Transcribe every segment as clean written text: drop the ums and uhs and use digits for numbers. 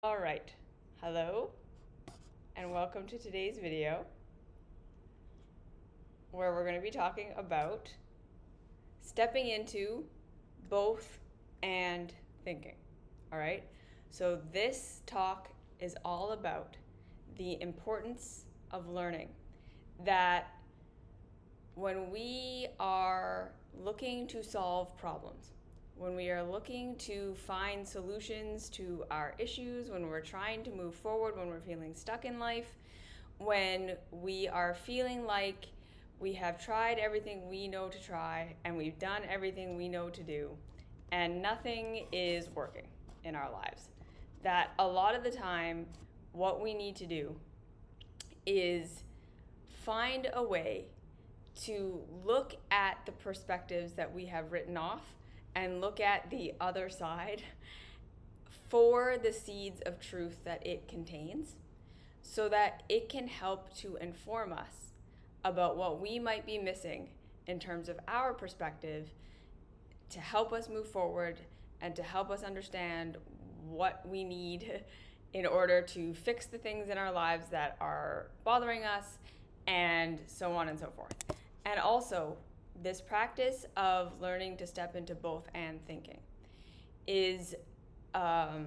All right, hello and welcome to today's video where we're going to be talking about stepping into both and thinking. All right, so this talk is all about the importance of learning, that when we are looking to solve problems, when we are looking to find solutions to our issues, when we're trying to move forward, when we're feeling stuck in life, when we are feeling like we have tried everything we know to try and we've done everything we know to do and nothing is working in our lives, that a lot of the time what we need to do is find a way to look at the perspectives that we have written off and look at the other side for the seeds of truth that it contains, so that it can help to inform us about what we might be missing in terms of our perspective, to help us move forward and to help us understand what we need in order to fix the things in our lives that are bothering us, and so on and so forth. And also, this practice of learning to step into both and thinking is a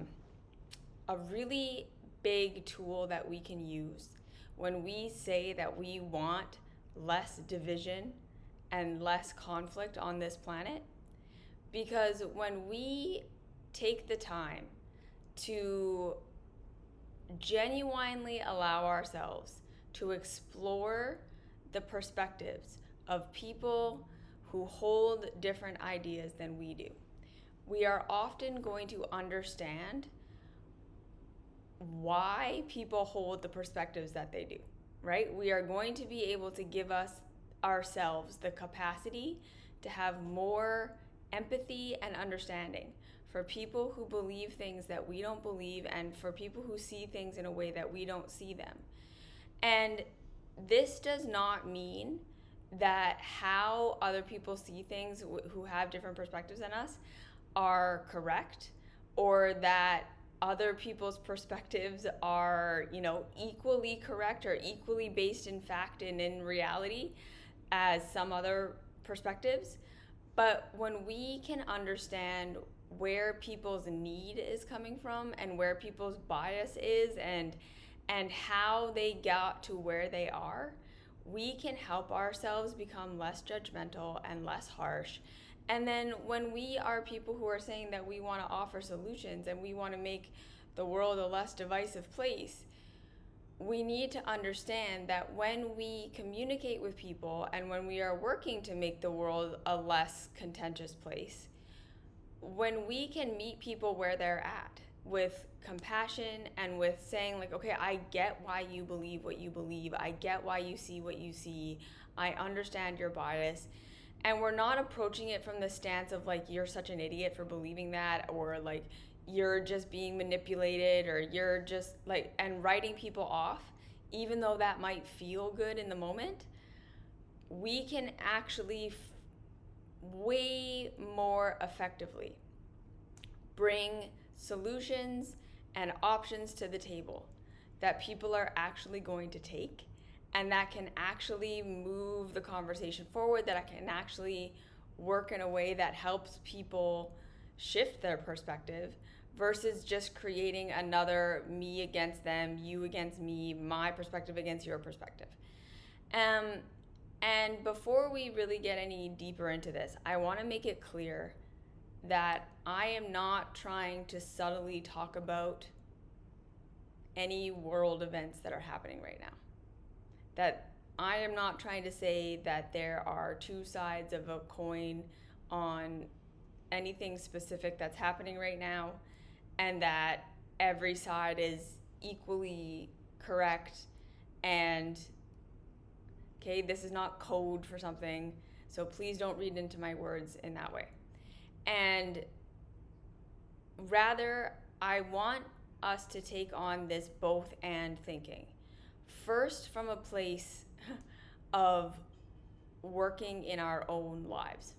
really big tool that we can use when we say that we want less division and less conflict on this planet. Because when we take the time to genuinely allow ourselves to explore the perspectives of people who hold different ideas than we do, we are often going to understand why people hold the perspectives that they do, right? We are going to be able to give ourselves the capacity to have more empathy and understanding for people who believe things that we don't believe, and for people who see things in a way that we don't see them. And this does not mean that how other people see things who have different perspectives than us are correct, or that other people's perspectives are, equally correct or equally based in fact and in reality as some other perspectives. But when we can understand where people's need is coming from and where people's bias is, and how they got to where they are, we can help ourselves become less judgmental and less harsh. And then when we are people who are saying that we want to offer solutions and we want to make the world a less divisive place, we need to understand that when we communicate with people and when we are working to make the world a less contentious place, when we can meet people where they're at with compassion and with saying, like, okay, I get why you believe what you believe, I get why you see what you see, I understand your bias, and we're not approaching it from the stance of like, you're such an idiot for believing that, or like you're just being manipulated, or you're just like, and writing people off, even though that might feel good in the moment. We can actually way more effectively bring solutions and options to the table that people are actually going to take, and that can actually move the conversation forward, that I can actually work in a way that helps people shift their perspective, versus just creating another me against them, you against me, my perspective against your perspective. And before we really get any deeper into this, I want to make it clear that I am not trying to subtly talk about any world events that are happening right now. That I am not trying to say that there are two sides of a coin on anything specific that's happening right now, and that every side is equally correct. And okay, this is not code for something, so please don't read into my words in that way. And rather, I want us to take on this both and thinking. First, from a place of working in our own lives.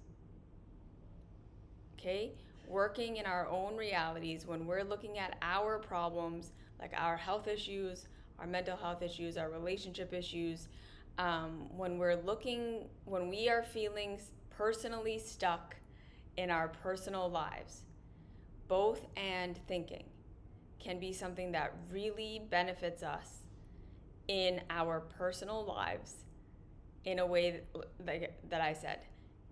Okay? working in our own realities, when we're looking at our problems, like our health issues, our mental health issues, our relationship issues, when we are feeling personally stuck in our personal lives, both and thinking can be something that really benefits us in our personal lives in a way that I said,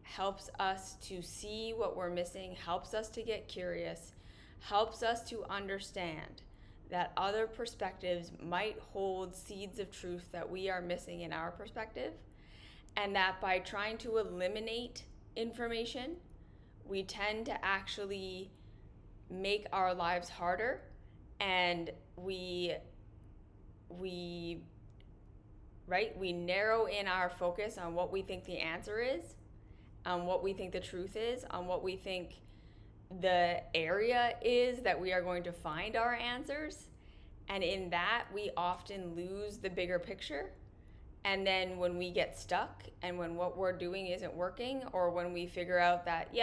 helps us to see what we're missing, helps us to get curious, helps us to understand that other perspectives might hold seeds of truth that we are missing in our perspective, and that by trying to eliminate information, we tend to actually make our lives harder, and we narrow in our focus on what we think the answer is, on what we think the truth is, on what we think the area is that we are going to find our answers. And in that, we often lose the bigger picture. And then when we get stuck and when what we're doing isn't working, or when we figure out that,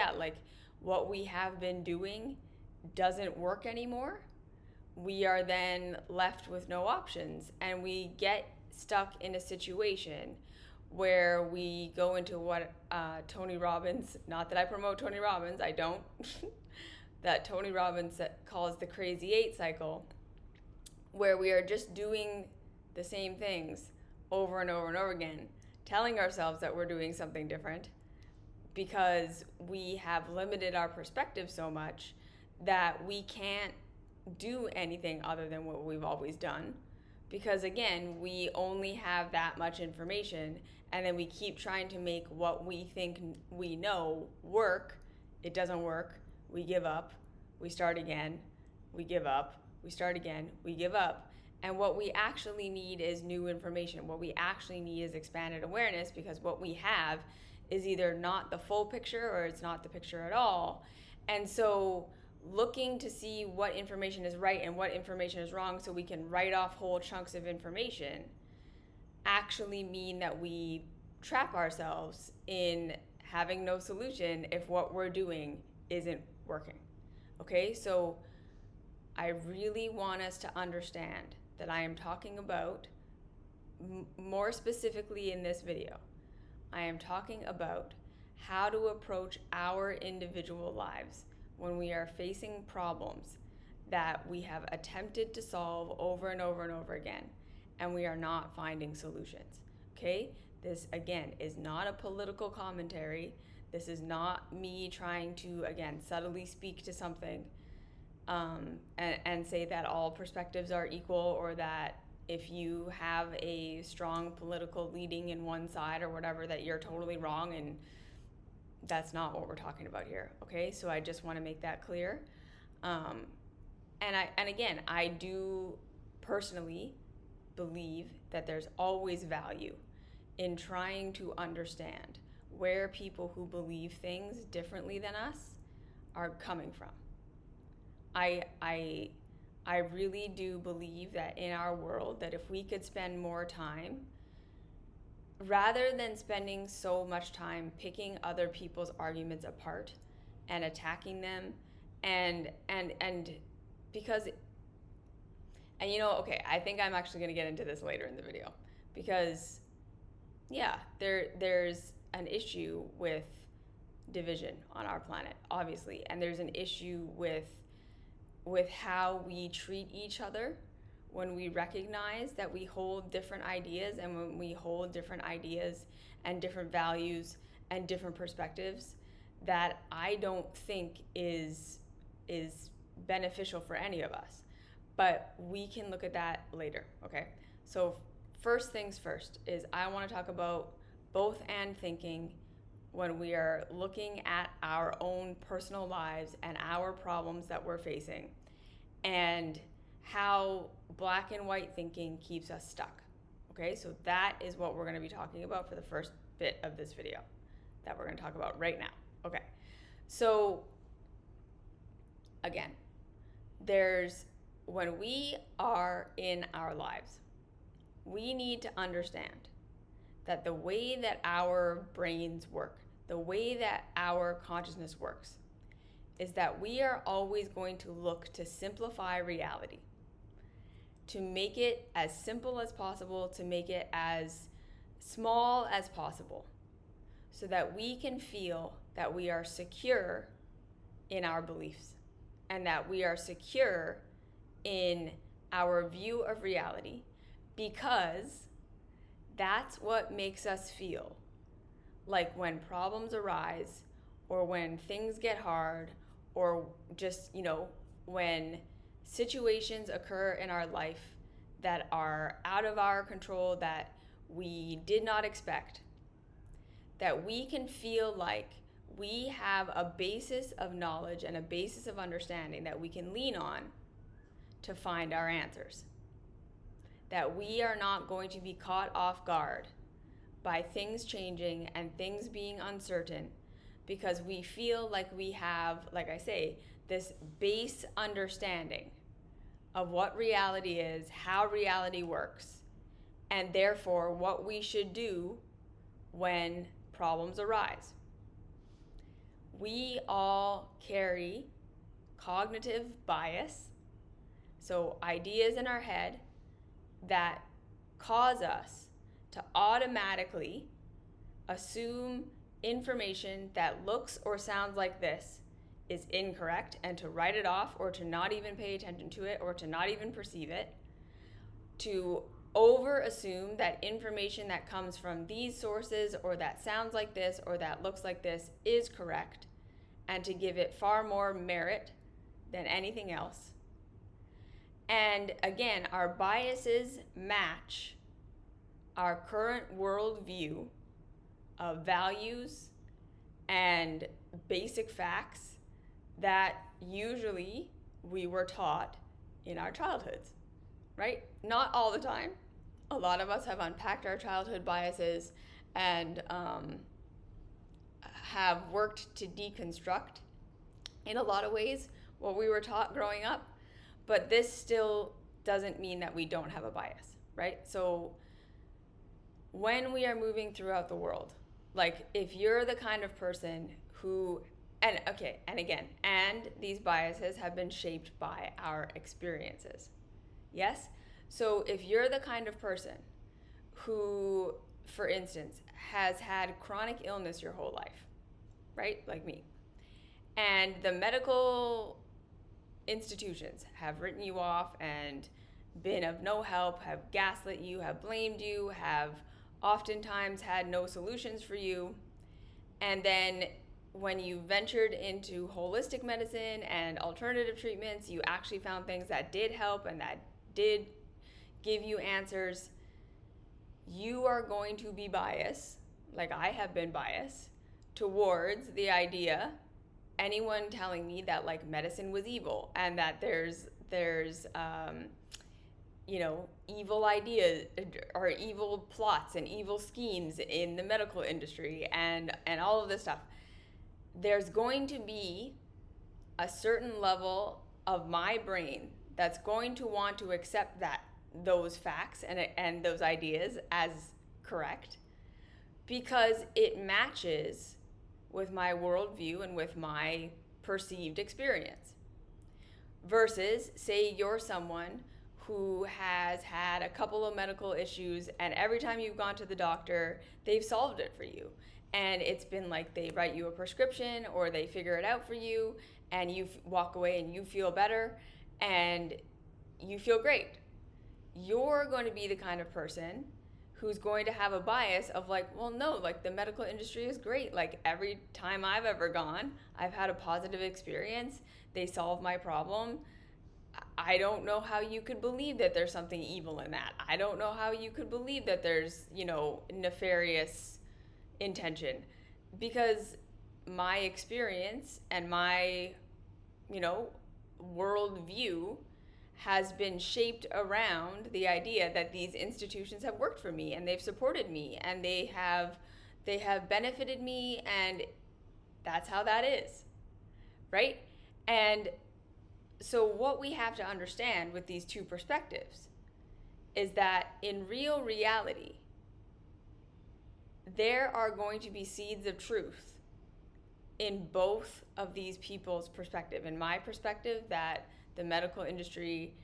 what we have been doing doesn't work anymore, we are then left with no options, and we get stuck in a situation where we go into what Tony Robbins, not that I promote Tony Robbins, I don't, that Tony Robbins calls the crazy 8 cycle, where we are just doing the same things over and over and over again, telling ourselves that we're doing something different because we have limited our perspective so much that we can't do anything other than what we've always done. Because again, we only have that much information, and then we keep trying to make what we think we know work. It doesn't work. We give up. We start again. We give up. We start again. We give up. And what we actually need is new information. What we actually need is expanded awareness, because what we have is either not the full picture or it's not the picture at all. And so looking to see what information is right and what information is wrong so we can write off whole chunks of information actually mean that we trap ourselves in having no solution if what we're doing isn't working. Okay, so I really want us to understand that I am talking about, more specifically in this video, I am talking about how to approach our individual lives when we are facing problems that we have attempted to solve over and over and over again, and we are not finding solutions. Okay? This, again, is not a political commentary. This is not me trying to, again, subtly speak to something and say that all perspectives are equal, or that if you have a strong political leaning in one side or whatever, that you're totally wrong, and that's not what we're talking about here. Okay, so I just want to make that clear. And again, I do personally believe that there's always value in trying to understand where people who believe things differently than us are coming from. I really do believe that in our world, that if we could spend more time, rather than spending so much time picking other people's arguments apart and attacking them, and because, and okay, I think I'm actually going to get into this later in the video, because there's an issue with division on our planet, obviously, and there's an issue with how we treat each other when we recognize that we hold different ideas, and when we hold different ideas and different values and different perspectives, that I don't think is beneficial for any of us. But we can look at that later, okay? So first things first is I want to talk about both and thinking when we are looking at our own personal lives and our problems that we're facing, and how black and white thinking keeps us stuck. Okay, so that is what we're going to be talking about for the first bit of this video that we're going to talk about right now. Okay, so again, when we are in our lives, we need to understand that the way that our brains work, the way that our consciousness works, is that we are always going to look to simplify reality, to make it as simple as possible, to make it as small as possible, so that we can feel that we are secure in our beliefs and that we are secure in our view of reality, because that's what makes us feel like when problems arise, or when things get hard, or just, when situations occur in our life that are out of our control, that we did not expect, that we can feel like we have a basis of knowledge and a basis of understanding that we can lean on to find our answers. That we are not going to be caught off guard by things changing and things being uncertain, because we feel like we have, like I say, this base understanding of what reality is, how reality works, and therefore what we should do when problems arise. We all carry cognitive bias, so ideas in our head that cause us to automatically assume information that looks or sounds like this is incorrect, and to write it off, or to not even pay attention to it, or to not even perceive it, to over assume that information that comes from these sources, or that sounds like this, or that looks like this, is correct, and to give it far more merit than anything else. And again, our biases match our current worldview of values and basic facts that usually we were taught in our childhoods, right? Not all the time. A lot of us have unpacked our childhood biases and have worked to deconstruct, in a lot of ways, what we were taught growing up. But this still doesn't mean that we don't have a bias, right? So when we are moving throughout the world, like if you're the kind of person who, and these biases have been shaped by our experiences. Yes? So if you're the kind of person who, for instance, has had chronic illness your whole life, right? Like me. And the medical institutions have written you off and been of no help, have gaslit you, have blamed you, have oftentimes had no solutions for you. And then when you ventured into holistic medicine and alternative treatments, you actually found things that did help and that did give you answers. You are going to be biased, like I have been biased, towards the idea, anyone telling me that like medicine was evil and that there's evil ideas or evil plots and evil schemes in the medical industry and all of this stuff. There's going to be a certain level of my brain that's going to want to accept those facts and those ideas as correct, because it matches with my worldview and with my perceived experience. Versus, say you're someone who has had a couple of medical issues and every time you've gone to the doctor, they've solved it for you. And it's been like they write you a prescription or they figure it out for you and you walk away and you feel better and you feel great. You're going to be the kind of person who's going to have a bias of like, well, no, like the medical industry is great. Like every time I've ever gone, I've had a positive experience. They solve my problem. I don't know how you could believe that there's something evil in that. I don't know how you could believe that there's, nefarious intention, because my experience and my, worldview has been shaped around the idea that these institutions have worked for me and they've supported me and they have benefited me, and that's how that is, right? And so what we have to understand with these two perspectives is that in real reality, there are going to be seeds of truth in both of these people's perspective. In my perspective, that the medical industry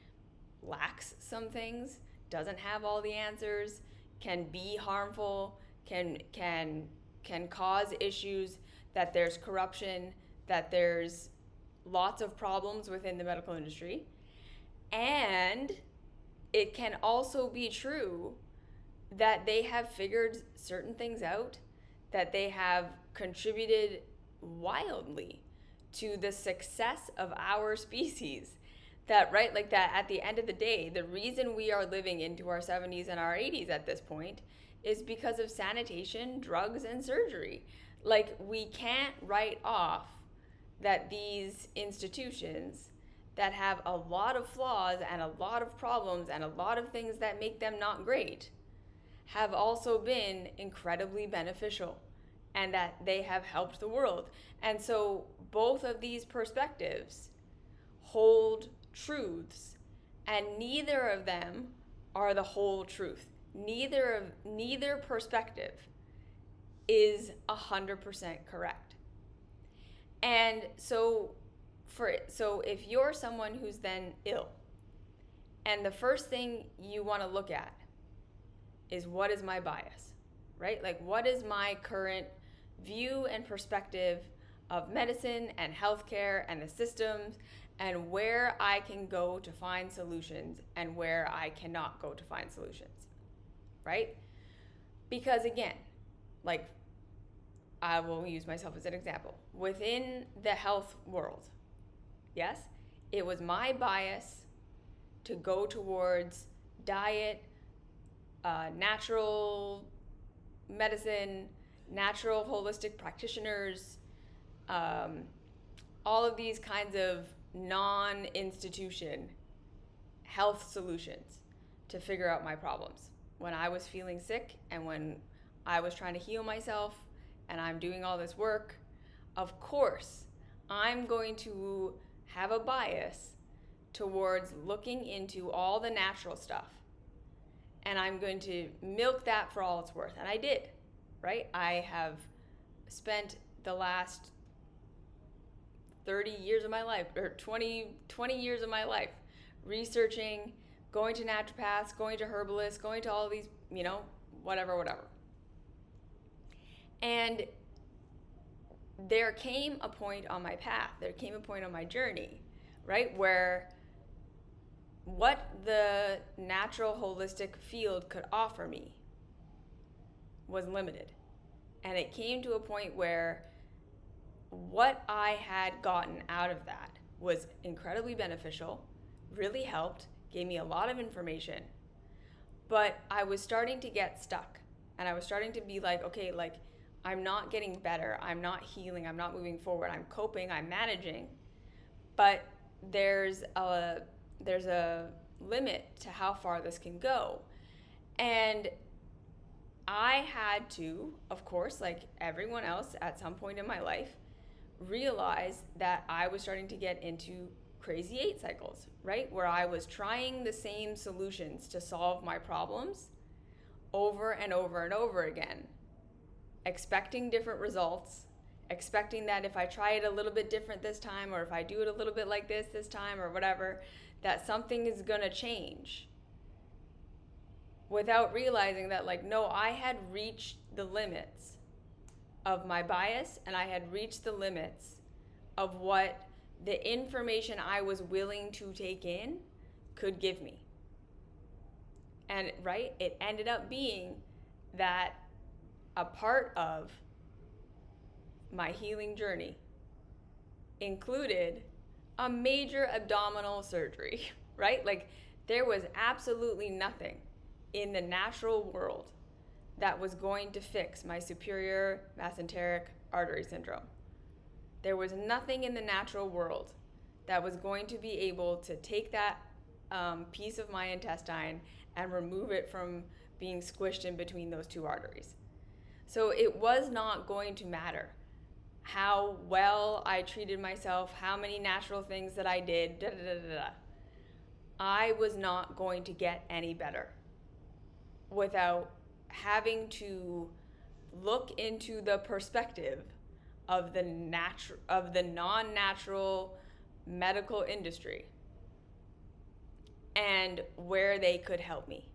lacks some things, doesn't have all the answers, can be harmful, can cause issues, that there's corruption, that there's lots of problems within the medical industry. And it can also be true that they have figured certain things out, that they have contributed wildly to the success of our species. That, right, like that at the end of the day, the reason we are living into our 70s and our 80s at this point is because of sanitation, drugs, and surgery. Like, we can't write off that these institutions that have a lot of flaws and a lot of problems and a lot of things that make them not great have also been incredibly beneficial, and that they have helped the world. And so both of these perspectives hold truths, and neither of them are the whole truth. Neither perspective is 100% correct. And so if you're someone who's then ill, and the first thing you want to look at is, what is my bias, right? Like, what is my current view and perspective of medicine and healthcare and the systems, and where I can go to find solutions and where I cannot go to find solutions, right? Because again, like, I will use myself as an example. Within the health world, yes, it was my bias to go towards diet, natural medicine, natural holistic practitioners, all of these kinds of non-institution health solutions to figure out my problems. When I was feeling sick and when I was trying to heal myself and I'm doing all this work, of course, I'm going to have a bias towards looking into all the natural stuff. And I'm going to milk that for all it's worth. And I did, right? I have spent the last 30 years of my life, or 20 years of my life, researching, going to naturopaths, going to herbalists, going to all these, whatever. And there came a point on my path, there came a point on my journey, right, where what the natural holistic field could offer me was limited. And it came to a point where what I had gotten out of that was incredibly beneficial, really helped, gave me a lot of information, but I was starting to get stuck. And I was starting to be like, okay, like, I'm not getting better, I'm not healing, I'm not moving forward, I'm coping, I'm managing, but there's a limit to how far this can go. And I had to, of course, like everyone else at some point in my life, realize that I was starting to get into crazy 8 cycles, right? Where I was trying the same solutions to solve my problems over and over and over again, expecting different results, expecting that if I try it a little bit different this time, or if I do it a little bit like this time, or whatever, that something is gonna change, without realizing that, like, no, I had reached the limits of my bias, and I had reached the limits of what the information I was willing to take in could give me. And right, it ended up being that a part of my healing journey included a major abdominal surgery, right? Like, there was absolutely nothing in the natural world that was going to fix my superior mesenteric artery syndrome. There was nothing in the natural world that was going to be able to take that piece of my intestine and remove it from being squished in between those 2 arteries. So it was not going to matter how well I treated myself, how many natural things that I did, I was not going to get any better without having to look into the perspective of the non-natural medical industry and where they could help me.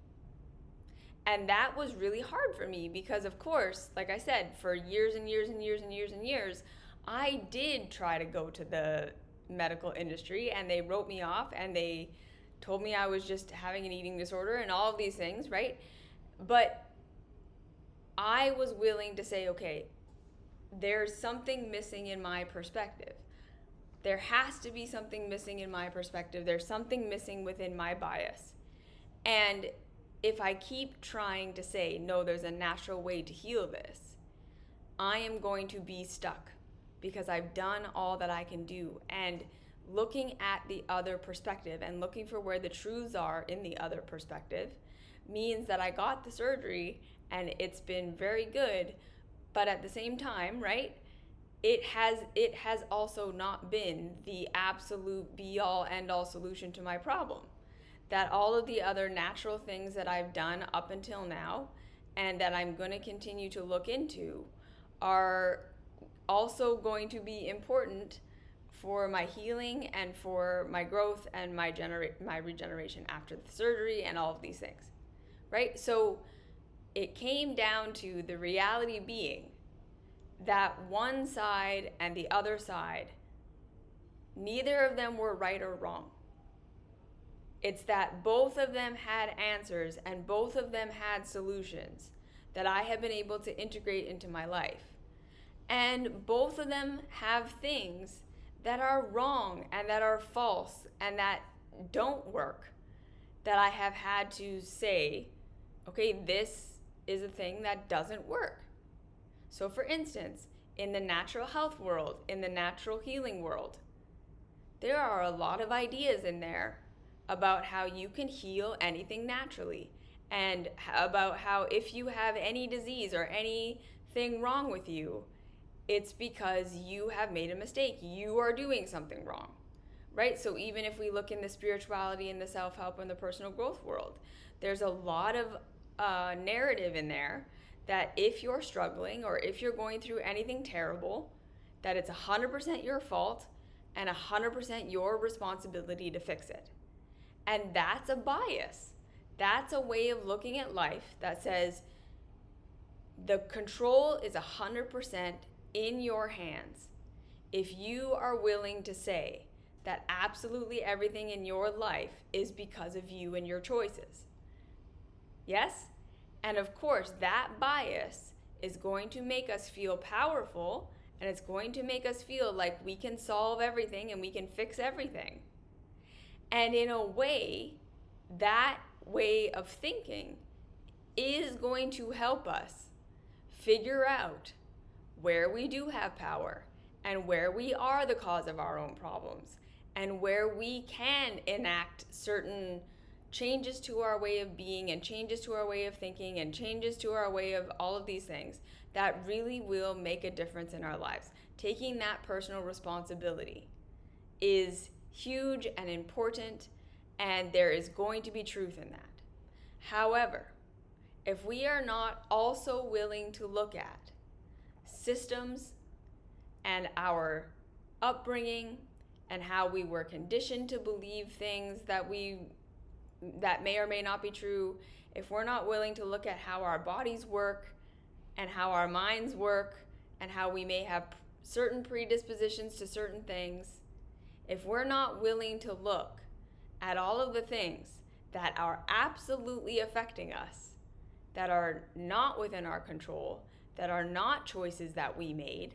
And that was really hard for me because, of course, like I said, for years and years and years and years and years, I did try to go to the medical industry, and they wrote me off, and they told me I was just having an eating disorder and all of these things, right? But I was willing to say, okay, there's something missing in my perspective. There has to be something missing in my perspective. There's something missing within my bias. And if I keep trying to say, no, there's a natural way to heal this, I am going to be stuck because I've done all that I can do. And looking at the other perspective and looking for where the truths are in the other perspective means that I got the surgery and it's been very good, but at the same time, right, it has also not been the absolute be all end all solution to my problem. That all of the other natural things that I've done up until now and that I'm going to continue to look into are also going to be important for my healing and for my growth and my regeneration after the surgery and all of these things, right? So it came down to the reality being that one side and the other side, neither of them were right or wrong. It's that both of them had answers and both of them had solutions that I have been able to integrate into my life. And both of them have things that are wrong and that are false and that don't work, that I have had to say, okay, this is a thing that doesn't work. So for instance, in the natural health world, in the natural healing world, there are a lot of ideas in there about how you can heal anything naturally, and about how if you have any disease or anything wrong with you, it's because you have made a mistake. You are doing something wrong, right? So even if we look in the spirituality and the self-help and the personal growth world, there's a lot of narrative in there that if you're struggling or if you're going through anything terrible, that it's 100% your fault and 100% your responsibility to fix it. And that's a bias. That's a way of looking at life that says the control is 100% in your hands. If you are willing to say that absolutely everything in your life is because of you and your choices. Yes? And of course, that bias is going to make us feel powerful, and it's going to make us feel like we can solve everything and we can fix everything. And in a way, that way of thinking is going to help us figure out where we do have power and where we are the cause of our own problems and where we can enact certain changes to our way of being and changes to our way of thinking and changes to our way of all of these things that really will make a difference in our lives. Taking that personal responsibility is huge and important, and there is going to be truth in that. However, if we are not also willing to look at systems and our upbringing and how we were conditioned to believe things that may or may not be true, if we're not willing to look at how our bodies work and how our minds work and how we may have certain predispositions to certain things, if we're not willing to look at all of the things that are absolutely affecting us, that are not within our control, that are not choices that we made,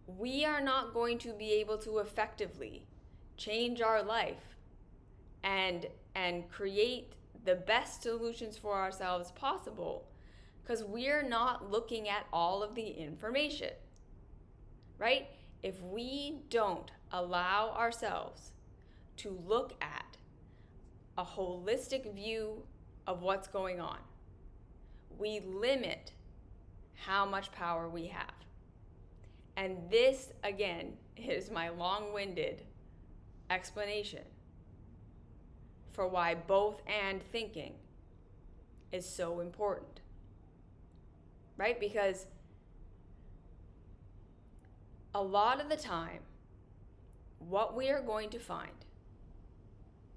we are not going to be able to effectively change our life and create the best solutions for ourselves possible, because we're not looking at all of the information, right? If we don't allow ourselves to look at a holistic view of what's going on, we limit how much power we have. And this, again, is my long-winded explanation for why both and thinking is so important, right? Because a lot of the time, what we are going to find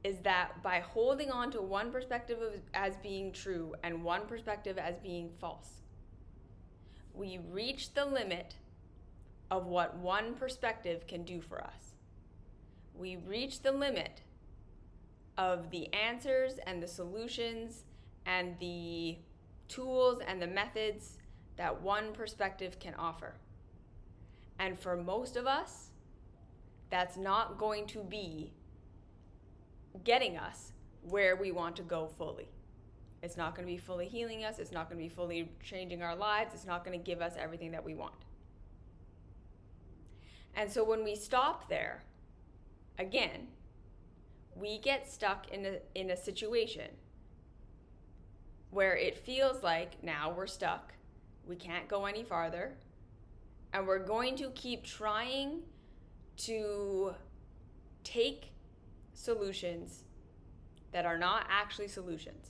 is that by holding on to one perspective as being true and one perspective as being false, we reach the limit of what one perspective can do for us. We reach the limit of the answers and the solutions and the tools and the methods that one perspective can offer. And for most of us, that's not going to be getting us where we want to go fully. It's not going to be fully healing us. It's not going to be fully changing our lives. It's not going to give us everything that we want. And so when we stop there, again, we get stuck in a situation where it feels like now we're stuck. We can't go any farther. And we're going to keep trying to take solutions that are not actually solutions.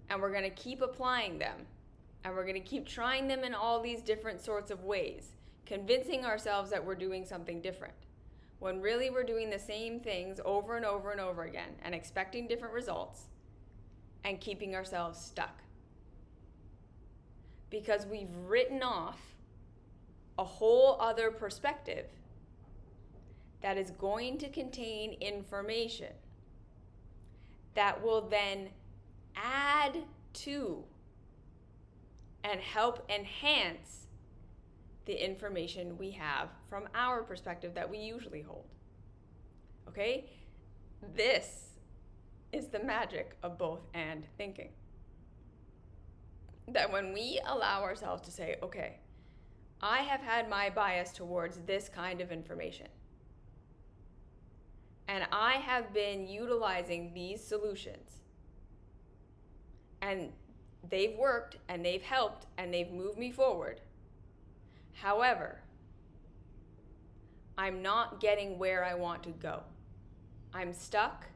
And we're going to keep applying them. And we're going to keep trying them in all these different sorts of ways, convincing ourselves that we're doing something different, when really we're doing the same things over and over and over again and expecting different results and keeping ourselves stuck. Because we've written off a whole other perspective that is going to contain information that will then add to and help enhance the information we have from our perspective that we usually hold. Okay? This is the magic of both and thinking. That when we allow ourselves to say, okay, I have had my bias towards this kind of information, and I have been utilizing these solutions, and they've worked, and they've helped, and they've moved me forward. However, I'm not getting where I want to go. I'm stuck,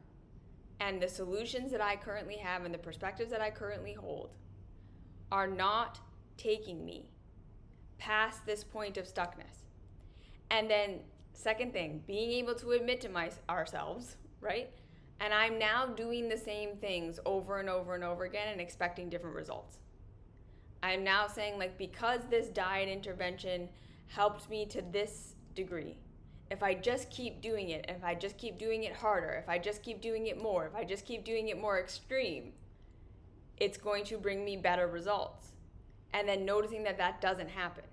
and the solutions that I currently have and the perspectives that I currently hold are not taking me past this point of stuckness. And then, second thing, being able to admit to ourselves, right? And I'm now doing the same things over and over and over again and expecting different results. I'm now saying, like, because this diet intervention helped me to this degree, if I just keep doing it, if I just keep doing it harder, if I just keep doing it more, if I just keep doing it more extreme, it's going to bring me better results. And then noticing that that doesn't happen.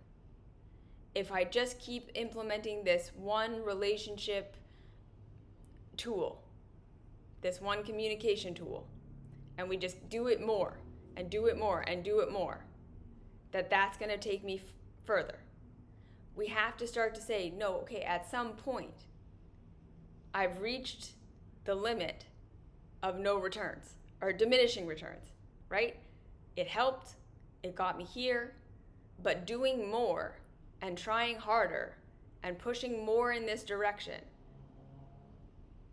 If I just keep implementing this one relationship tool, this one communication tool, and we just do it more and do it more and do it more, that's going to take me further. We have to start to say, no, okay, at some point, I've reached the limit of no returns or diminishing returns, right? It helped, it got me here, but doing more and trying harder and pushing more in this direction,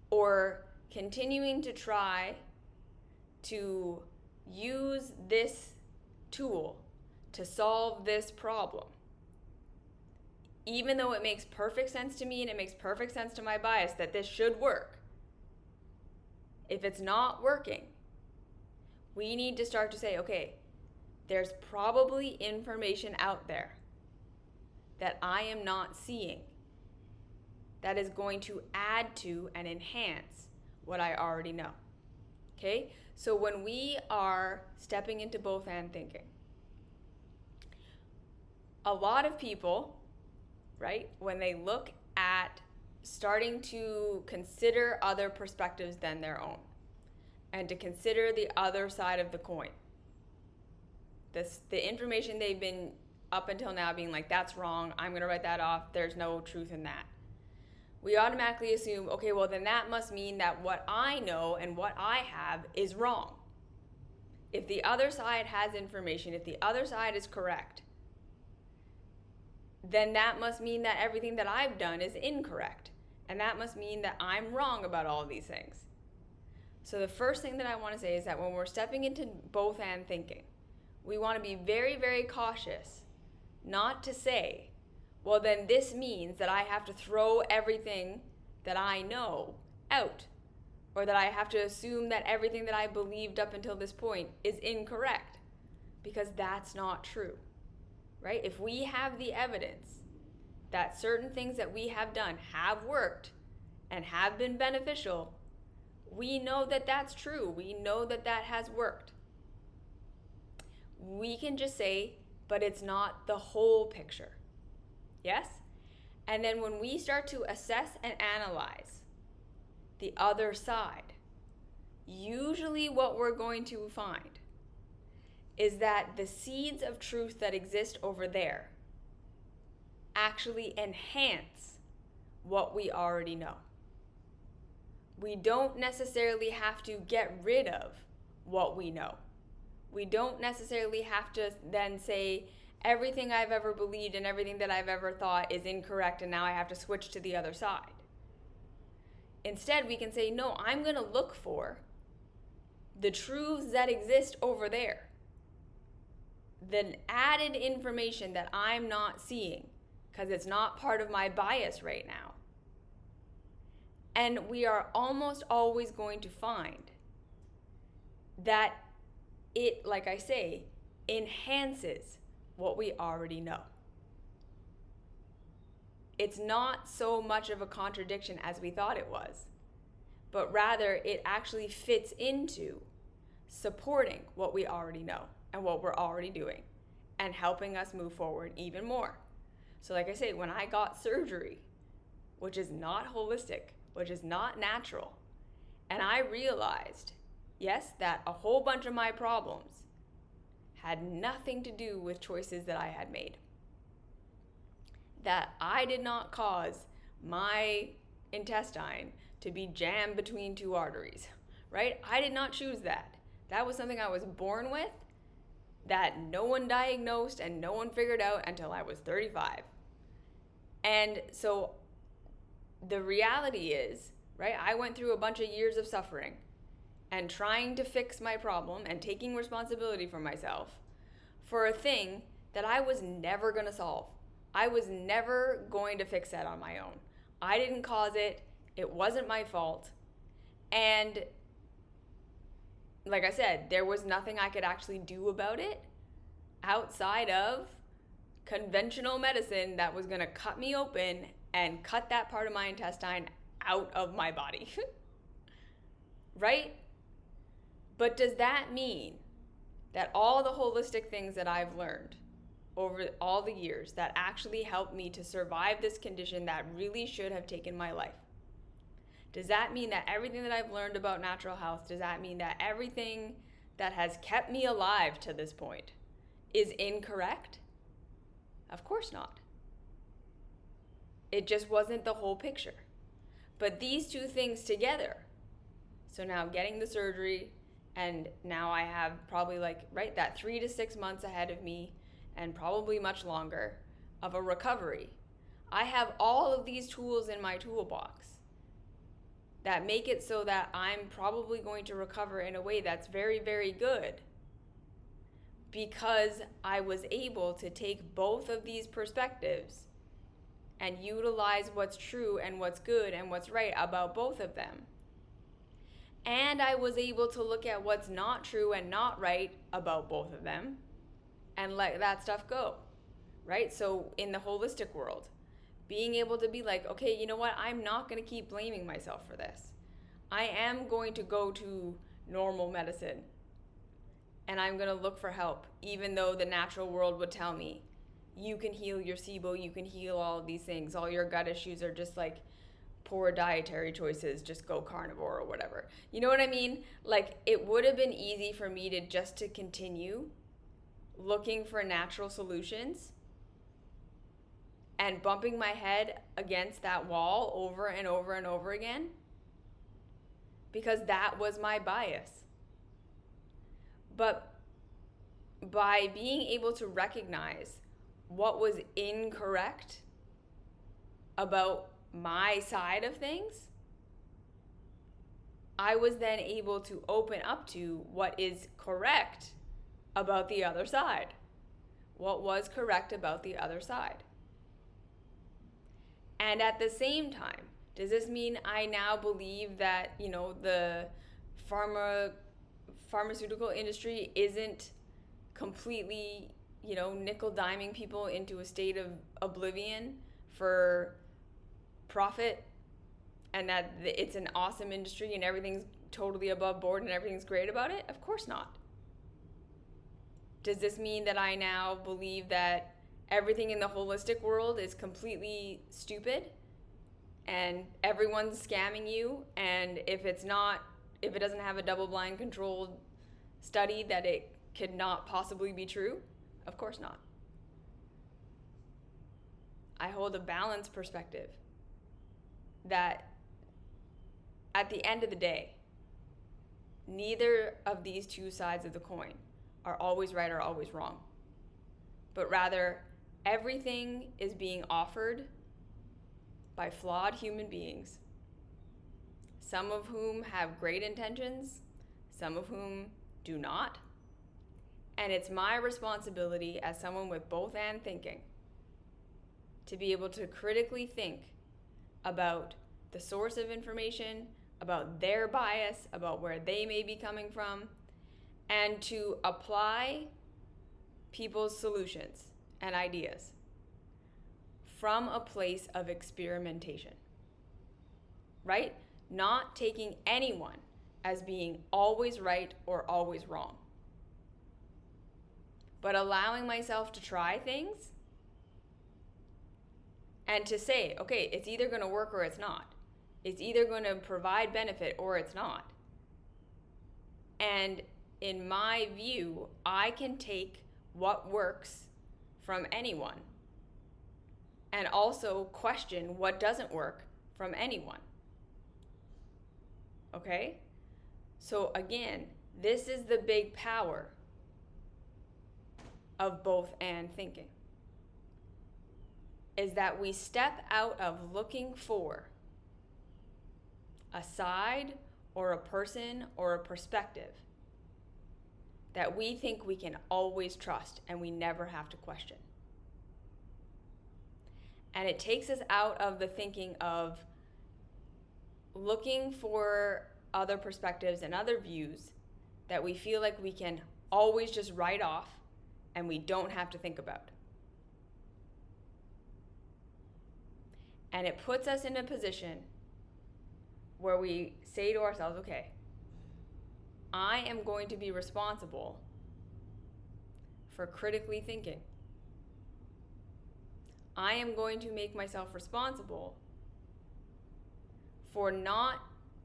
or continuing to try to use this tool to solve this problem, even though it makes perfect sense to me and it makes perfect sense to my bias that this should work, if it's not working, we need to start to say, okay, there's probably information out there that I am not seeing that is going to add to and enhance what I already know. Okay? So when we are stepping into both and thinking, a lot of people, right, when they look at starting to consider other perspectives than their own and to consider the other side of the coin, the information they've been up until now being like, that's wrong, I'm going to write that off, there's no truth in that. We automatically assume, okay, well then that must mean that what I know and what I have is wrong. If the other side has information, if the other side is correct, then that must mean that everything that I've done is incorrect. And that must mean that I'm wrong about all of these things. So the first thing that I want to say is that when we're stepping into both and thinking, we want to be very, very cautious not to say, well, then this means that I have to throw everything that I know out, or that I have to assume that everything that I believed up until this point is incorrect, because that's not true, right? If we have the evidence that certain things that we have done have worked and have been beneficial, we know that that's true. We know that that has worked. We can just say, but it's not the whole picture. Yes? And then when we start to assess and analyze the other side, usually what we're going to find is that the seeds of truth that exist over there actually enhance what we already know. We don't necessarily have to get rid of what we know. We don't necessarily have to then say everything I've ever believed and everything that I've ever thought is incorrect and now I have to switch to the other side. Instead, we can say, no, I'm going to look for the truths that exist over there, the added information that I'm not seeing because it's not part of my bias right now. And we are almost always going to find that it, like I say, enhances what we already know. It's not so much of a contradiction as we thought it was, but rather it actually fits into supporting what we already know and what we're already doing and helping us move forward even more. So like I say, when I got surgery, which is not holistic, which is not natural, and I realized, yes, that a whole bunch of my problems had nothing to do with choices that I had made. That I did not cause my intestine to be jammed between two arteries, right? I did not choose that. That was something I was born with that no one diagnosed and no one figured out until I was 35. And so the reality is, right, I went through a bunch of years of suffering and trying to fix my problem and taking responsibility for myself for a thing that I was never going to solve. I was never going to fix that on my own. I didn't cause it. It wasn't my fault. And like I said, there was nothing I could actually do about it outside of conventional medicine that was going to cut me open and cut that part of my intestine out of my body. Right? But does that mean that all the holistic things that I've learned over all the years that actually helped me to survive this condition that really should have taken my life, does that mean that everything that I've learned about natural health, does that mean that everything that has kept me alive to this point is incorrect? Of course not. It just wasn't the whole picture. But these two things together, so now getting the surgery, and now I have probably that 3 to 6 months ahead of me, and probably much longer, of a recovery. I have all of these tools in my toolbox that make it so that I'm probably going to recover in a way that's very, very good, because I was able to take both of these perspectives and utilize what's true and what's good and what's right about both of them. And I was able to look at what's not true and not right about both of them and let that stuff go, right? So in the holistic world, being able to be like, okay, you know what? I'm not going to keep blaming myself for this. I am going to go to normal medicine and I'm going to look for help, even though the natural world would tell me, you can heal your SIBO, you can heal all of these things. All your gut issues are just like poor dietary choices, just go carnivore or whatever. You know what I mean? Like, it would have been easy for me to just to continue looking for natural solutions and bumping my head against that wall over and over and over again, because that was my bias. But by being able to recognize what was incorrect about my side of things, I was then able to open up to what is correct about the other side. What was correct about the other side. And at the same time, does this mean I now believe that, the pharmaceutical industry isn't completely, nickel diming people into a state of oblivion for profit, and that it's an awesome industry and everything's totally above board and everything's great about it? Of course not. Does this mean that I now believe that everything in the holistic world is completely stupid and everyone's scamming you, and if it doesn't have a double-blind controlled study, that it could not possibly be true? Of course not. I hold a balanced perspective that at the end of the day, neither of these two sides of the coin are always right or always wrong, but rather everything is being offered by flawed human beings, some of whom have great intentions, some of whom do not. And it's my responsibility as someone with both and thinking to be able to critically think about the source of information, about their bias, about where they may be coming from, and to apply people's solutions and ideas from a place of experimentation, right? Not taking anyone as being always right or always wrong, but allowing myself to try things and to say, okay, it's either going to work or it's not. It's either going to provide benefit or it's not. And in my view, I can take what works from anyone and also question what doesn't work from anyone. Okay? So again, this is the big power of both and thinking, is that we step out of looking for a side or a person or a perspective that we think we can always trust and we never have to question. And it takes us out of the thinking of looking for other perspectives and other views that we feel like we can always just write off and we don't have to think about. And it puts us in a position where we say to ourselves, okay, I am going to be responsible for critically thinking. I am going to make myself responsible for not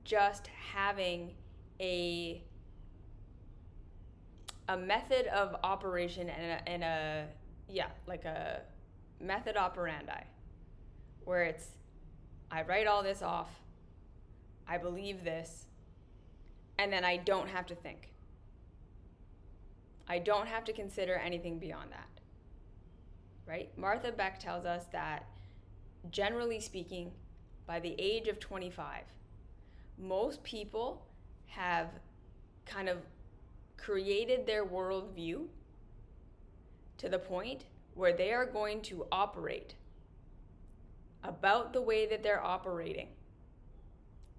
just having a method of operation and a method operandi, where it's, I write all this off, I believe this, and then I don't have to think. I don't have to consider anything beyond that, right? Martha Beck tells us that, generally speaking, by the age of 25, most people have kind of created their worldview to the point where they are going to operate about the way that they're operating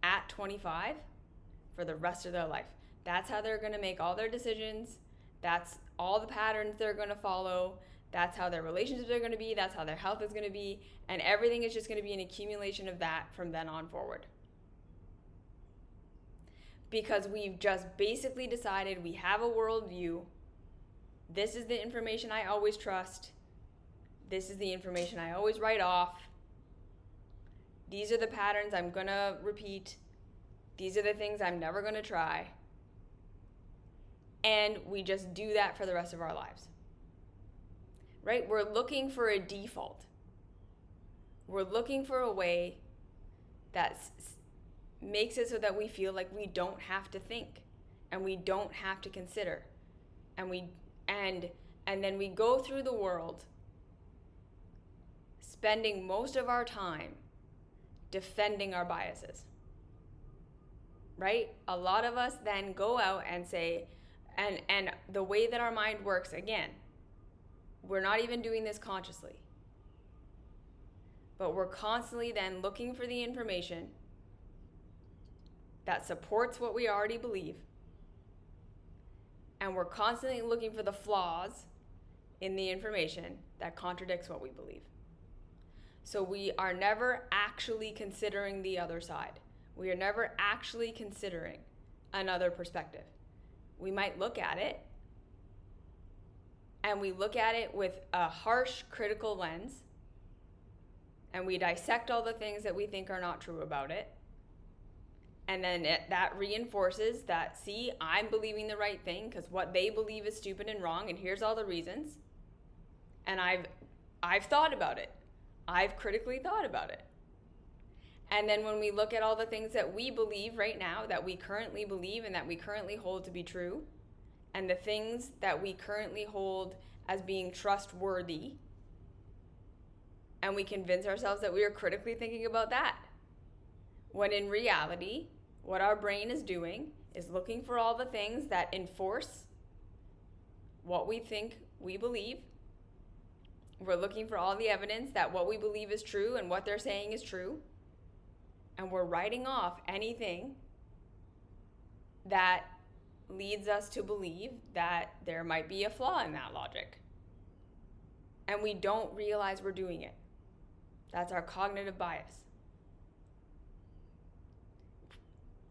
at 25 for the rest of their life. That's how they're going to make all their decisions. That's all the patterns they're going to follow. That's how their relationships are going to be. That's how their health is going to be. And everything is just going to be an accumulation of that from then on forward. Because we've just basically decided we have a worldview. This is the information I always trust. This is the information I always write off. These are the patterns I'm going to repeat. These are the things I'm never going to try. And we just do that for the rest of our lives. Right? We're looking for a default. We're looking for a way that makes it so that we feel like we don't have to think and we don't have to consider. And then we go through the world spending most of our time defending our biases. Right? A lot of us then go out and say, and the way that our mind works, again, we're not even doing this consciously. But we're constantly then looking for the information that supports what we already believe. And we're constantly looking for the flaws in the information that contradicts what we believe. So we are never actually considering the other side. We are never actually considering another perspective. We might look at it, and we look at it with a harsh, critical lens, and we dissect all the things that we think are not true about it. And then that reinforces that, see, I'm believing the right thing because what they believe is stupid and wrong, and here's all the reasons. And I've thought about it. I've critically thought about it. And then when we look at all the things that we believe right now, that we currently believe and that we currently hold to be true, and the things that we currently hold as being trustworthy, and we convince ourselves that we are critically thinking about that. When in reality, what our brain is doing is looking for all the things that enforce what we think we believe. We're looking for all the evidence that what we believe is true and what they're saying is true. And we're writing off anything that leads us to believe that there might be a flaw in that logic. And we don't realize we're doing it. That's our cognitive bias.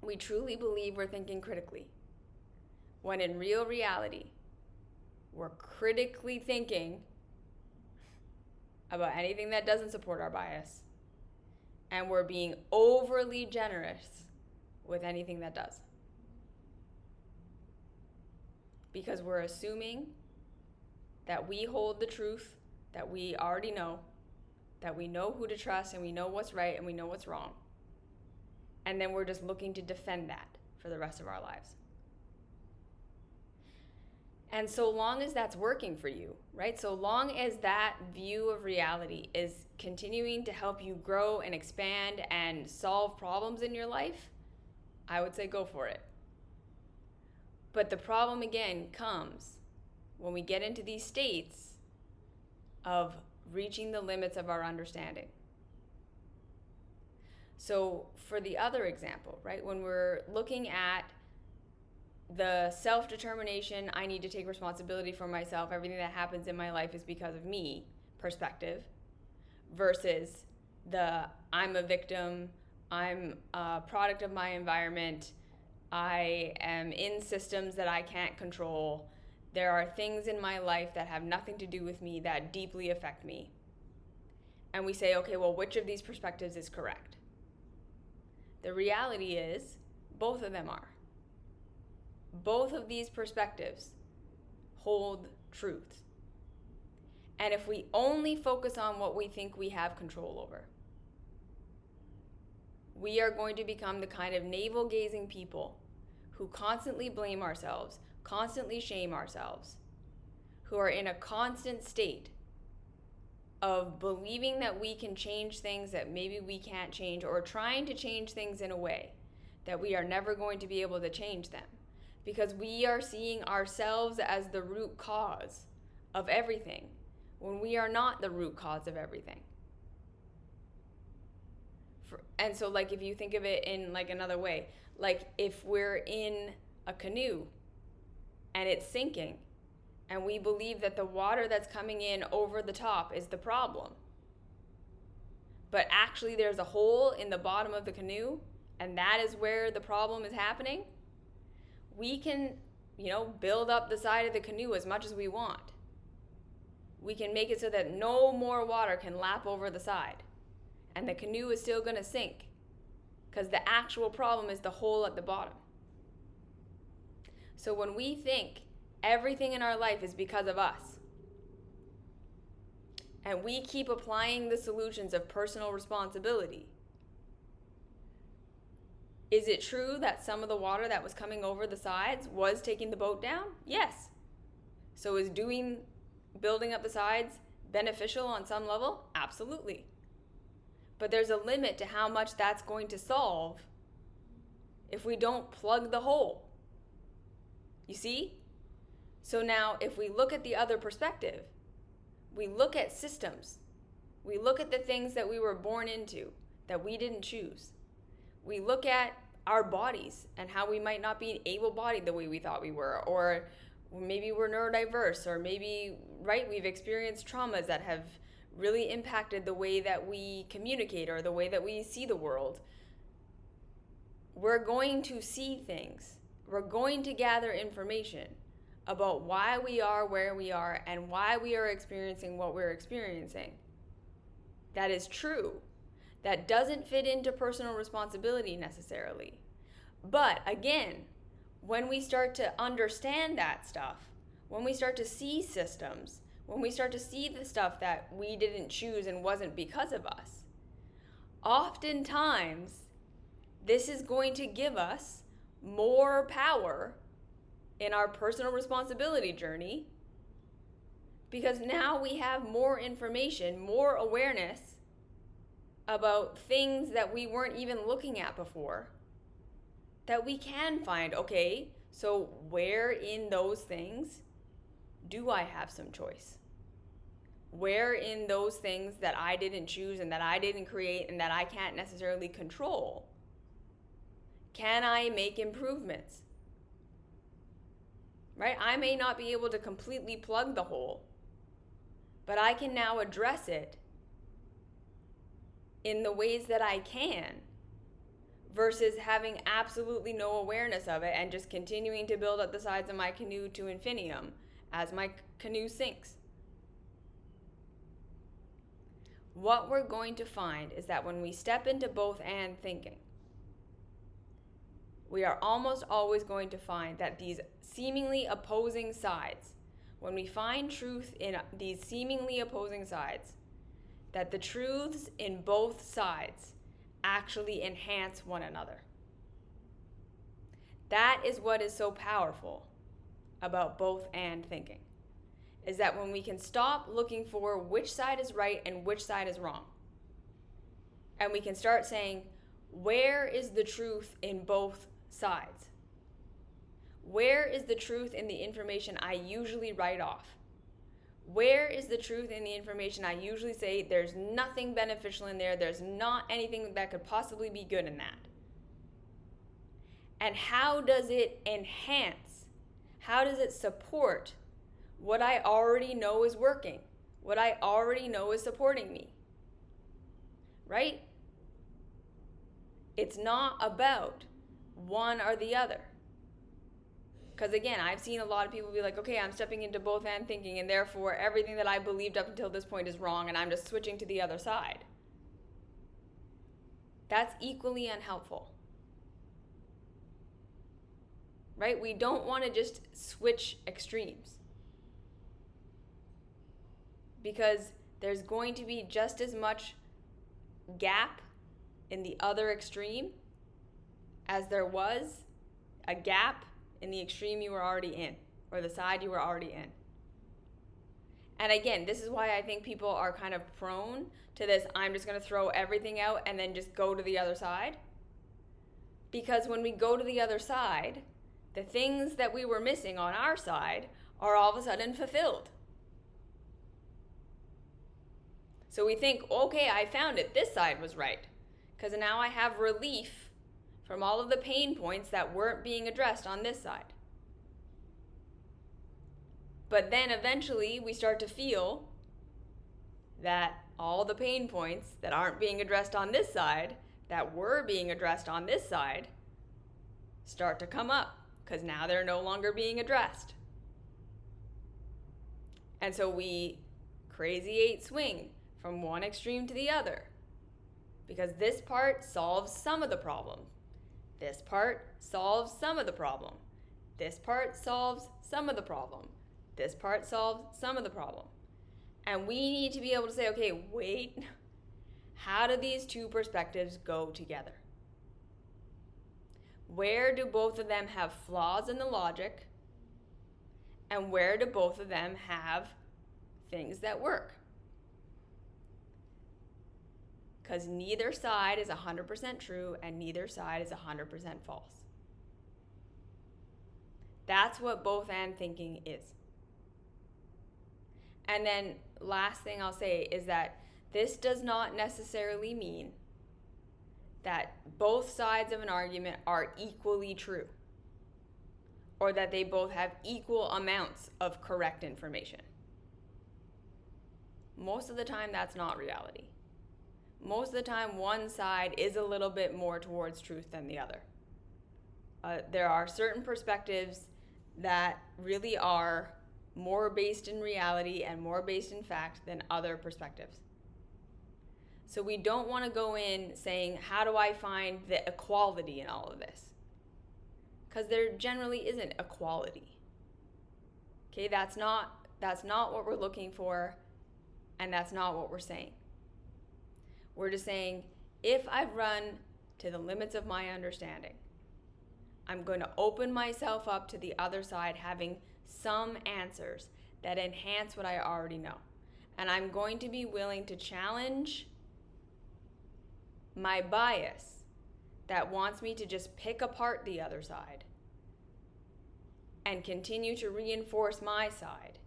We truly believe we're thinking critically, when in real reality, we're critically thinking about anything that doesn't support our bias, and we're being overly generous with anything that does. Because we're assuming that we hold the truth that we already know, that we know who to trust, and we know what's right and we know what's wrong. And then we're just looking to defend that for the rest of our lives. And so long as that's working for you, right? So long as that view of reality is continuing to help you grow and expand and solve problems in your life, I would say go for it. But the problem again comes when we get into these states of reaching the limits of our understanding. So for the other example, right, when we're looking at the self-determination, I need to take responsibility for myself, everything that happens in my life is because of me perspective, versus the I'm a victim, I'm a product of my environment, I am in systems that I can't control, there are things in my life that have nothing to do with me that deeply affect me. And we say, okay, well, which of these perspectives is correct? The reality is, both of them are. Both of these perspectives hold truth. And if we only focus on what we think we have control over, we are going to become the kind of navel-gazing people who constantly blame ourselves, constantly shame ourselves, who are in a constant state of believing that we can change things that maybe we can't change, or trying to change things in a way that we are never going to be able to change them, because we are seeing ourselves as the root cause of everything when we are not the root cause of everything. And so, like, if you think of it in like another way, like if we're in a canoe and it's sinking, and we believe that the water that's coming in over the top is the problem, but actually there's a hole in the bottom of the canoe, and that is where the problem is happening, we can, build up the side of the canoe as much as we want. We can make it so that no more water can lap over the side, and the canoe is still going to sink, because the actual problem is the hole at the bottom. So when we think everything in our life is because of us, and we keep applying the solutions of personal responsibility, is it true that some of the water that was coming over the sides was taking the boat down? Yes. So is building up the sides beneficial on some level? Absolutely. But there's a limit to how much that's going to solve if we don't plug the hole. You see? So now if we look at the other perspective, we look at systems We look at the things that we were born into, that we didn't choose. We look at our bodies and how we might not be able-bodied the way we thought we were, or maybe we're neurodiverse, or maybe, right, we've experienced traumas that have really impacted the way that we communicate or the way that we see the world. We're going to see things. We're going to gather information about why we are where we are and why we are experiencing what we're experiencing. That is true. That doesn't fit into personal responsibility necessarily. But again, when we start to understand that stuff, when we start to see systems, when we start to see the stuff that we didn't choose and wasn't because of us, oftentimes this is going to give us more power in our personal responsibility journey, because now we have more information, more awareness about things that we weren't even looking at before, that we can find, okay, so where in those things do I have some choice? Where in those things that I didn't choose and that I didn't create and that I can't necessarily control, can I make improvements? Right? I may not be able to completely plug the hole, but I can now address it in the ways that I can, versus having absolutely no awareness of it and just continuing to build up the sides of my canoe to infinitum as my canoe sinks. What we're going to find is that when we step into both and thinking, we are almost always going to find that these seemingly opposing sides, when we find truth in these seemingly opposing sides, that the truths in both sides actually enhance one another. That is what is so powerful about both and thinking, is that when we can stop looking for which side is right and which side is wrong, and we can start saying, where is the truth in both sides? Where is the truth in the information I usually write off? Where is the truth in the information I usually say there's nothing beneficial in there, there's not anything that could possibly be good in that? And how does it enhance? How does it support what I already know is working? What I already know is supporting me? Right? It's not about one or the other. Because again, I've seen a lot of people be like, okay, I'm stepping into both and thinking, and therefore everything that I believed up until this point is wrong, and I'm just switching to the other side. That's equally unhelpful. Right? We don't want to just switch extremes, because there's going to be just as much gap in the other extreme as there was a gap in the extreme you were already in, or the side you were already in. And again, this is why I think people are kind of prone to this, I'm just going to throw everything out and then just go to the other side. Because when we go to the other side, the things that we were missing on our side are all of a sudden fulfilled. So we think, okay, I found it, this side was right, because now I have relief from all of the pain points that weren't being addressed on this side. But then eventually we start to feel that all the pain points that aren't being addressed on this side, that were being addressed on this side, start to come up, because now they're no longer being addressed. And so we crazy eight swing from one extreme to the other, because this part solves some of the problem. This part solves some of the problem. This part solves some of the problem. This part solves some of the problem. And we need to be able to say, okay, wait, how do these two perspectives go together? Where do both of them have flaws in the logic? And where do both of them have things that work? Because neither side is 100% true and neither side is 100% false. That's what both and thinking is. And then last thing I'll say is that This does not necessarily mean that both sides of an argument are equally true, or that they both have equal amounts of correct information. Most of the time, that's not reality. Most of the time, one side is a little bit more towards truth than the other. There are certain perspectives that really are more based in reality and more based in fact than other perspectives. So we don't want to go in saying, how do I find the equality in all of this? Because there generally isn't equality. Okay, that's not what we're looking for, and that's not what we're saying. We're just saying, if I've run to the limits of my understanding, I'm going to open myself up to the other side having some answers that enhance what I already know. And I'm going to be willing to challenge my bias that wants me to just pick apart the other side and continue to reinforce my side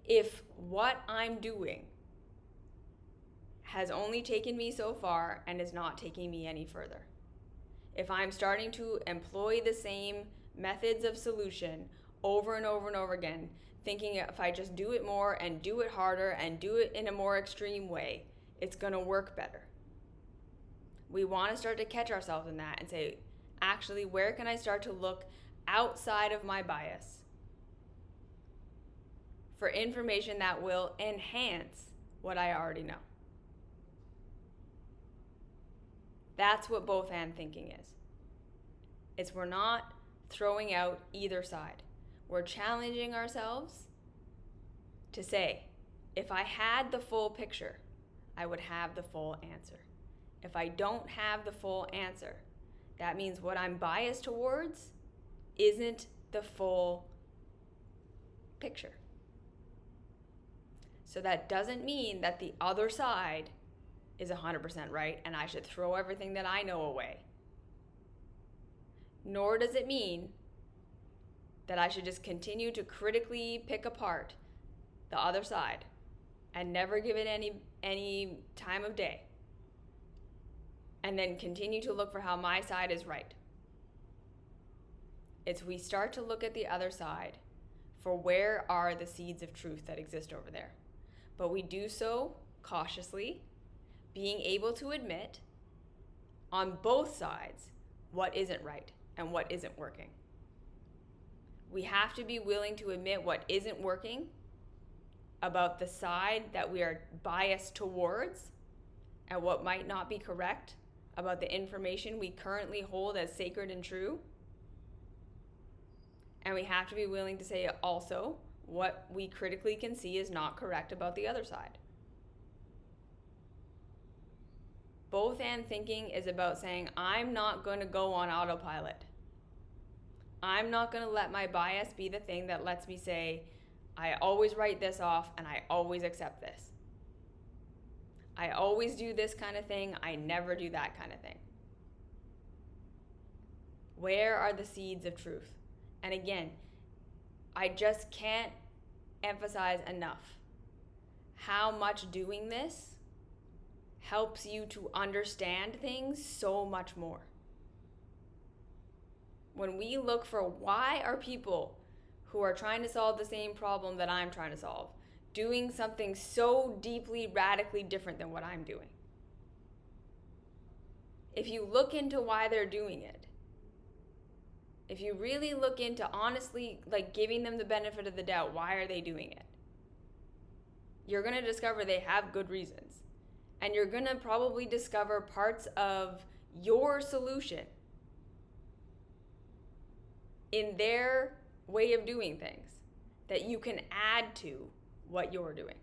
if what I'm doing has only taken me so far and is not taking me any further. If I'm starting to employ the same methods of solution over and over and over again, thinking if I just do it more and do it harder and do it in a more extreme way, it's going to work better. We want to start to catch ourselves in that and say, actually, where can I start to look outside of my bias for information that will enhance what I already know? That's what both and thinking is. It's we're not throwing out either side. We're challenging ourselves to say, if I had the full picture, I would have the full answer. If I don't have the full answer, that means what I'm biased towards isn't the full picture. So that doesn't mean that the other side is 100% right and I should throw everything that I know away. Nor does it mean that I should just continue to critically pick apart the other side and never give it any time of day, and then continue to look for how my side is right. It's we start to look at the other side for where are the seeds of truth that exist over there. But we do so cautiously, being able to admit on both sides what isn't right and what isn't working. We have to be willing to admit what isn't working about the side that we are biased towards and what might not be correct about the information we currently hold as sacred and true. And we have to be willing to say also what we critically can see is not correct about the other side. Both and thinking is about saying, I'm not going to go on autopilot. I'm not going to let my bias be the thing that lets me say, I always write this off and I always accept this. I always do this kind of thing. I never do that kind of thing. Where are the seeds of truth? And again, I just can't emphasize enough how much doing this helps you to understand things so much more. When we look for why are people who are trying to solve the same problem that I'm trying to solve doing something so deeply, radically different than what I'm doing? If you look into why they're doing it, if you really look into honestly, like giving them the benefit of the doubt, why are they doing it? You're going to discover they have good reasons. And you're going to probably discover parts of your solution in their way of doing things that you can add to what you're doing.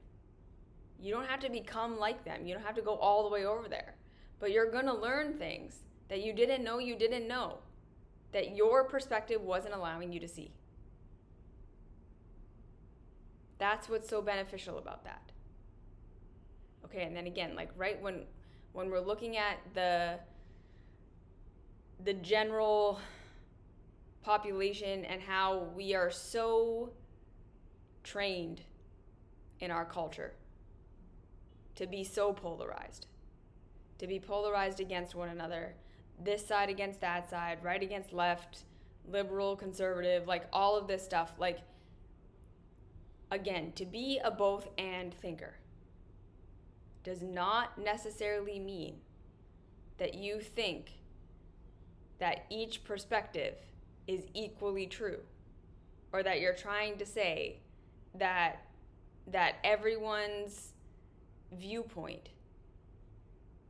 You don't have to become like them. You don't have to go all the way over there. But you're going to learn things that you didn't know, that your perspective wasn't allowing you to see. That's what's so beneficial about that. Okay, and then again, like right when we're looking at the general population and how we are so trained in our culture to be so polarized, to be polarized against one another, this side against that side, right against left, liberal, conservative, like all of this stuff. Like, again, to be a both and thinker does not necessarily mean that you think that each perspective is equally true, or that you're trying to say that everyone's viewpoint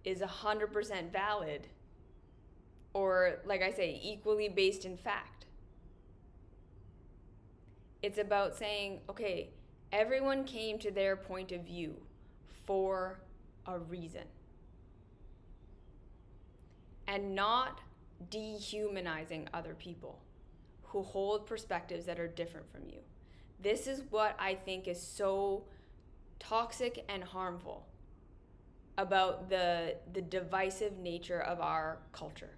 is 100% valid, or, like I say, equally based in fact. It's about saying, okay, everyone came to their point of view for a reason, and not dehumanizing other people who hold perspectives that are different from you. This is what I think is so toxic and harmful about the divisive nature of our culture.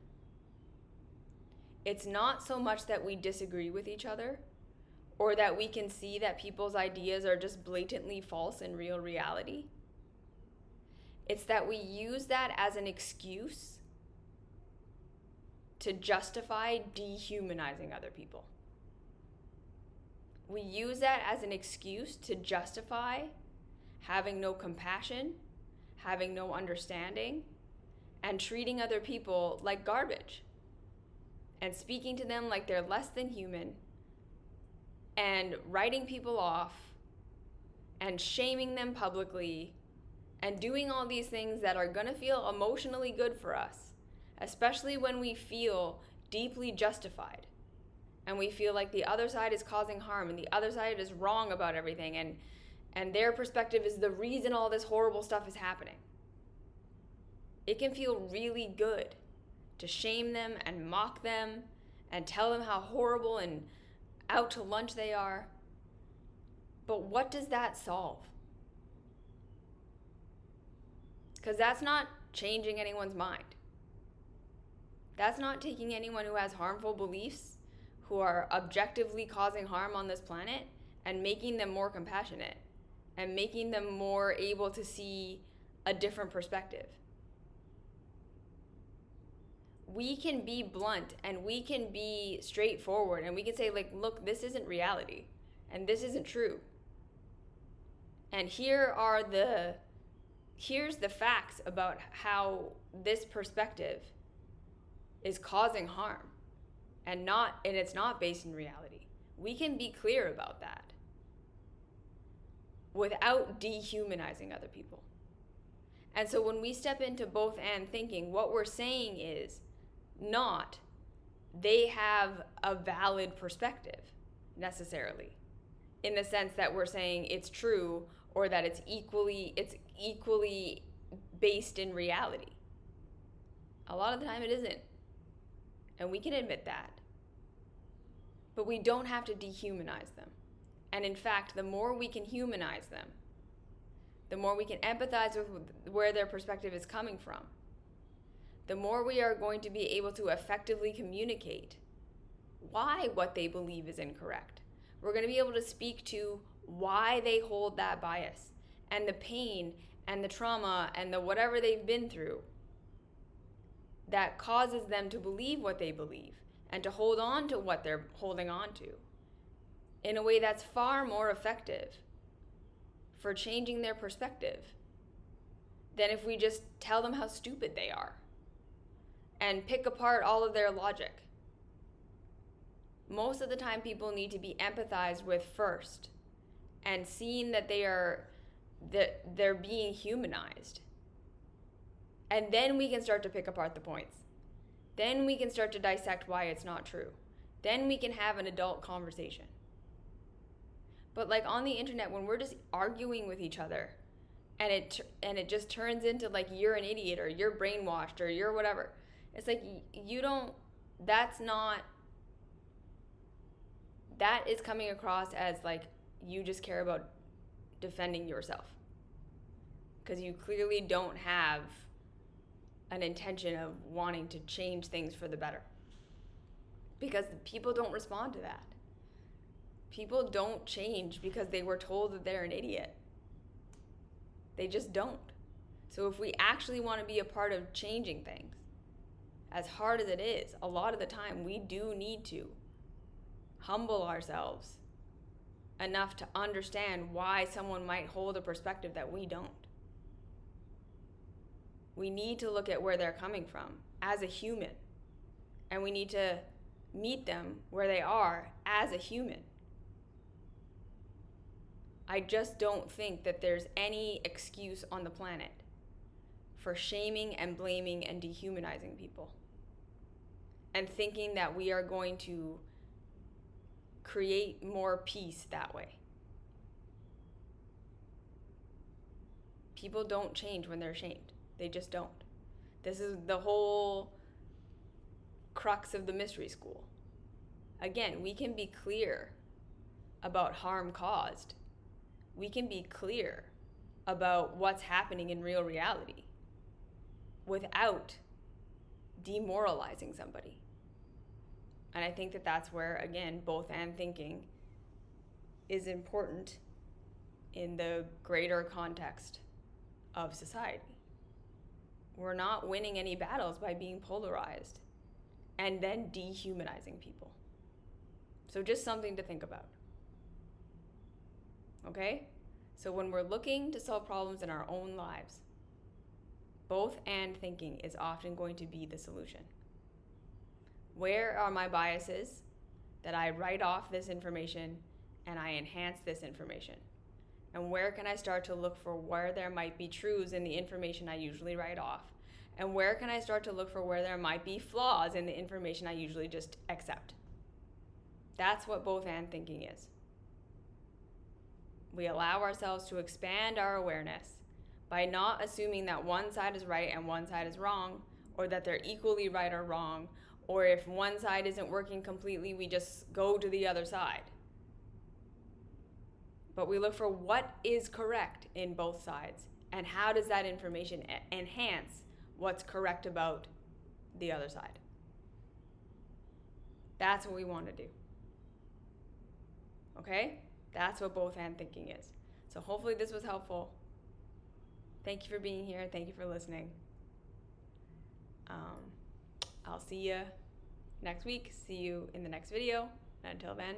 It's not so much that we disagree with each other, or that we can see that people's ideas are just blatantly false in real reality. It's that we use that as an excuse to justify dehumanizing other people. We use that as an excuse to justify having no compassion, having no understanding, and treating other people like garbage, and speaking to them like they're less than human, and writing people off, and shaming them publicly, and doing all these things that are gonna feel emotionally good for us, especially when we feel deeply justified and we feel like the other side is causing harm and the other side is wrong about everything, and their perspective is the reason all this horrible stuff is happening. It can feel really good to shame them and mock them and tell them how horrible and out to lunch they are. But what does that solve? Because that's not changing anyone's mind. That's not taking anyone who has harmful beliefs, who are objectively causing harm on this planet, and making them more compassionate and making them more able to see a different perspective. We can be blunt and we can be straightforward and we can say, like, look, this isn't reality and this isn't true. And here's the facts about how this perspective is causing harm, and it's not based in reality. We can be clear about that without dehumanizing other people. And so when we step into both and thinking, what we're saying is not they have a valid perspective necessarily, in the sense that we're saying it's true or that it's equally based in reality. A lot of the time it isn't. And we can admit that. But we don't have to dehumanize them. And in fact, the more we can humanize them, the more we can empathize with where their perspective is coming from, the more we are going to be able to effectively communicate why what they believe is incorrect. We're going to be able to speak to why they hold that bias and the pain and the trauma and the whatever they've been through that causes them to believe what they believe and to hold on to what they're holding on to in a way that's far more effective for changing their perspective than if we just tell them how stupid they are and pick apart all of their logic. Most of the time people need to be empathized with first and seen that they're being humanized. And then we can start to pick apart the points. Then we can start to dissect why it's not true. Then we can have an adult conversation. But like on the internet, when we're just arguing with each other and it just turns into like you're an idiot or you're brainwashed or you're whatever, it's like that is coming across as like you just care about defending yourself, because you clearly don't have an intention of wanting to change things for the better, because people don't respond to that. People don't change because they were told that they're an idiot. They just don't. So if we actually want to be a part of changing things, as hard as it is, a lot of the time we do need to humble ourselves enough to understand why someone might hold a perspective that we don't. We need to look at where they're coming from as a human, and we need to meet them where they are as a human. I just don't think that there's any excuse on the planet for shaming and blaming and dehumanizing people and thinking that we are going to create more peace that way. People don't change when they're shamed. They just don't. This is the whole crux of the mystery school. Again, we can be clear about harm caused. We can be clear about what's happening in real reality without demoralizing somebody. And I think that that's where, again, both and thinking is important in the greater context of society. We're not winning any battles by being polarized and then dehumanizing people. So just something to think about. Okay? So when we're looking to solve problems in our own lives, both and thinking is often going to be the solution. Where are my biases that I write off this information and I enhance this information? And where can I start to look for where there might be truths in the information I usually write off? And where can I start to look for where there might be flaws in the information I usually just accept? That's what both and thinking is. We allow ourselves to expand our awareness by not assuming that one side is right and one side is wrong, or that they're equally right or wrong, or if one side isn't working completely, we just go to the other side. But we look for what is correct in both sides, and how does that information enhance what's correct about the other side. That's what we want to do. Okay? That's what both and thinking is. So hopefully this was helpful. Thank you for being here. Thank you for listening. I'll see you next week. See you in the next video. Until then,